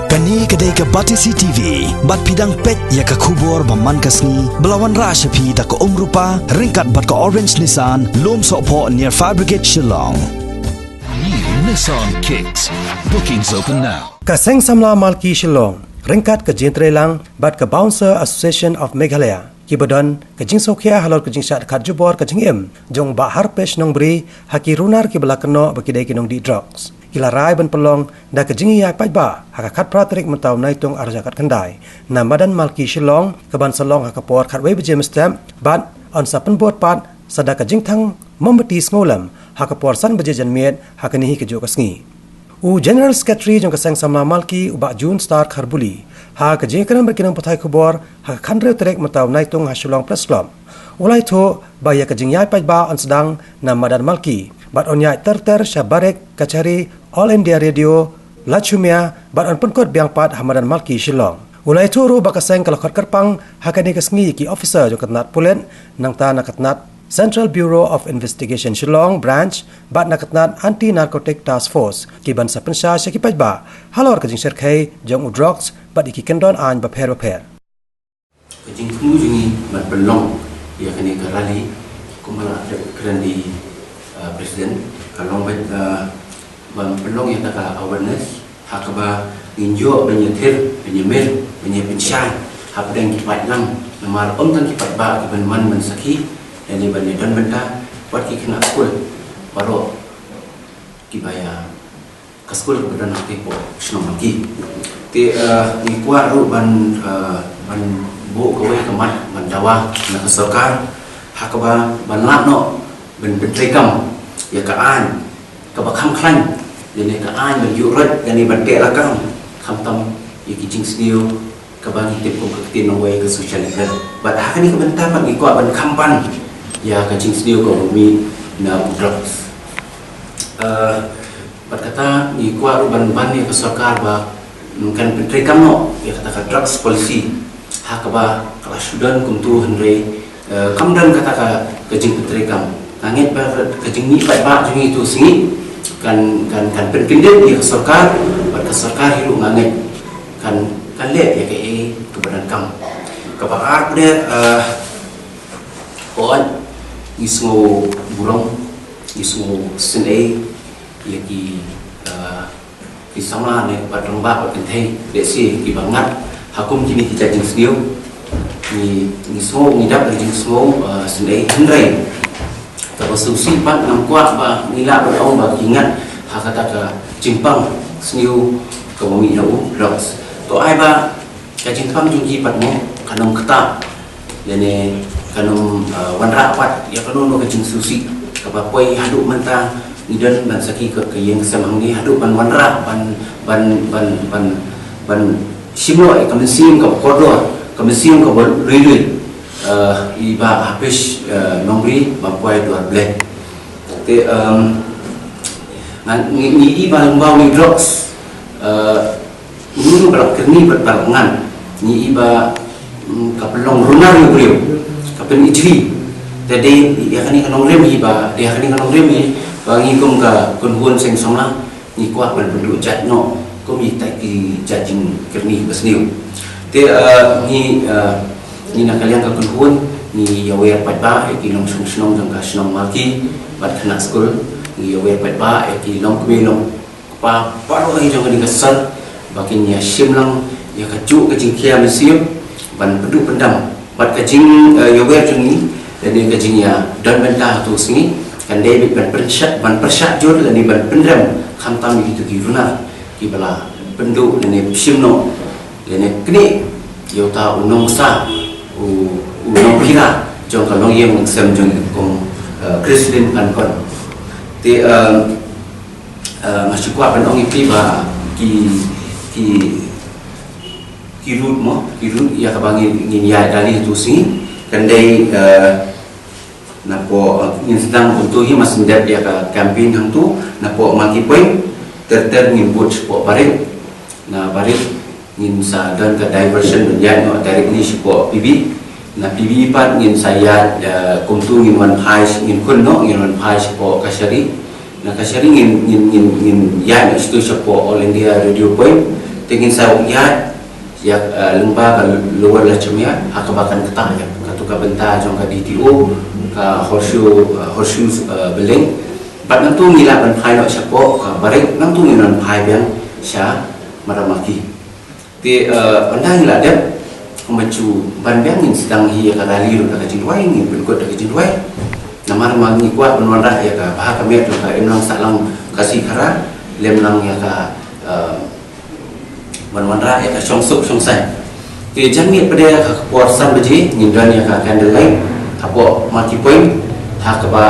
Kani kedai ke Batisi TV, bat pidang pet ya ke kubur baman kasni, belawan rashapi da ke rupa, ringkat bat ke Orange Nissan, lom sokpo near Fire Brigade Shillong. New Nissan Kicks. Bookings open now. Kaseng Samla Malki Shillong, ringkat ke Jintrelang, bat ke Bouncer Association of Meghalaya. Kibadon ke jing sokia halor ke jing syat kat jubor ke jing im, jong ba harpesh nong beri, haki runar ki belakano bakidai ki nong di drugs. Kila rai ban pelong da ke jingi yak pajba haka kat pratrik mentau naitung arja kat kendai na madan Malki Shillong ke ban selong haka por kat wei bejem stem bat on sapen bot pat sada ke jing thang membeti ngolam haka por san beje janmiet haka nihi ke jo kasngi u General Secretary jong kaseng Samla Malki u ba Jun Star Kharbuli ha ke jing kanam berkinang pathai khobor haka khandre trek mentau naitung ha Shillong Press Club ulai tho ba ya ke jing yai pajba on sedang na madan Malki bat on yai ter syabarek kacari All India Radio Lachumia bat on penkot biang pat Hamadan Malki Shillong ulai turu bakaseng kalakot kerpang hakani kasngi ki officer jo katnat pulen nang ta nakatnat Central Bureau of Investigation Shillong branch bat nakatnat Anti Narcotic Task Force ki ban sa pensya ki pajba halor kajing serkai jong drugs bat iki kendon an baper kajing kunu jungi bat belong ya kani karali kumala kran di presiden kalong bat bang pelong yang tak awareness hakaba injo benyetir benyemir benyepincai hab deng kipat lang namar tan kipat ba kiban man saki dan ban dan benda buat ki kena skul baro kibaya ke skul kemudian nanti po senang lagi ti ni kuat ru ban bu kowe kemat ban dawa na kesokar hakaba ban lapno ben betrekam ya kaan kabakam klan jadi kaan berjurat dan ibadah lakam khamtam ikijing sniu kabang tip ko ketin way ke social media bat hakani kebentar pat iko ban kampan ya kajing sniu ko mi na drugs bat kata iko ban ya ke sarkar ba kan pentrekam no ya kata ka drugs policy hakaba kelas sudan kuntu henry kamdan kata ka kajing pentrekam angin ba kajing ni ba jungi itu singi kan penkindet di kesorkar pada kesorkar hidup ngangit kan lihat ya ke kebenaran kam kebakar dia on ismo burung ismo sene lagi di sama ne pada lembah pada kentai desi di bangat hakum kini kita jeng sediu ni semua ngidap jeng semua sene hendrai kalau susi pat nam kuat ba nila berong ba ingat hakata ka cimpang sniu ka mi lau drugs to ai ba ka cimpang jungki pat mo kanong kata lene kanong wanra pat ya kanong no ka jing susi ka ba poi haduk menta idan ban saki ka yang samang ni haduk ban wanra ban simlo ka mesin ka kodo ka mesin ka rilui iba habis nombri bapoi dua black te ni iba lembau ni drugs dulu belak kerni berbarengan ni iba kapelong runar ni beliau kapen ijri jadi dia kan kanong rem iba dia kan kanong rem bangi kum ka kunhun seng somla ni kuat berbentuk jatno kum itai ki jajing kerni besniu te ni nak kalian ke kunhun ni yawer patba ki long sunong jang ka sunong Malki bat kena skul ni yawer patba ki long kbelong pa paro ai jang ni kasal bakin ya simlang ya kaju ke jingkia mesim ban pedu pendam bat ke jing yawer jungi dan ni ke jing ya dan bentah tu singi kan David ban persat jur dan ni ban pendam khantam gitu ki runa ki bala pendu dan ni simno dan ni kini yo ta unong sa unong kira jong kalong yang sem jong kong Kristin kan kon ti masih kuat penong ipi ba ki rut ya kabangi ngin ya dali tu sing kandai napo ngin sedang untuk hi mas mendat dia ka campaign hang tu napo Malki point ngin buat po barit na barit ngin sa dan ke diversion dan no directly sipo PB na PB pat ngin saya kumtu ngin wan phai ngin kun no ngin wan phai sipo kasari na kasari ngin ya no situ sipo All India Radio point tingin sa uyat ya lembaga luar lah cemia akabakan ketah ya katuka benta jong ka DTO ka horseshoe beleng bat nang tu mila ban phai no syapo ka barek nang tu nginan phai biang sya maramaki ti pandang la dep kemacu ban biang ngin sedang hi ka rali ru ka jinwai ngin berkot ka jinwai namar mangi kuat penwanda ya ka bah kami ka emlang salang kasih kara lem nang ya ka Manwandra ya ka songsuk songsai. Ke jangit pada ka puasan beji nyindan ya ka candlelight apo mati point ha ka ba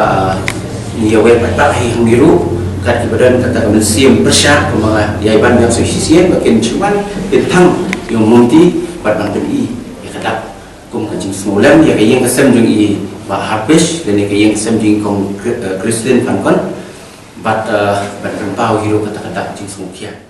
ni ya we patah hi hamiru kat badan kata ka siam persya kemanga yaiban yang sisien makin cuman bintang yang munti pat nang i ya kata kum ka jing semulan ya ka yang kesem jung i ba harpish dan ya ka yang kesem jing kong Kristen fan kon bat ban pau hiru kata-kata jing semukia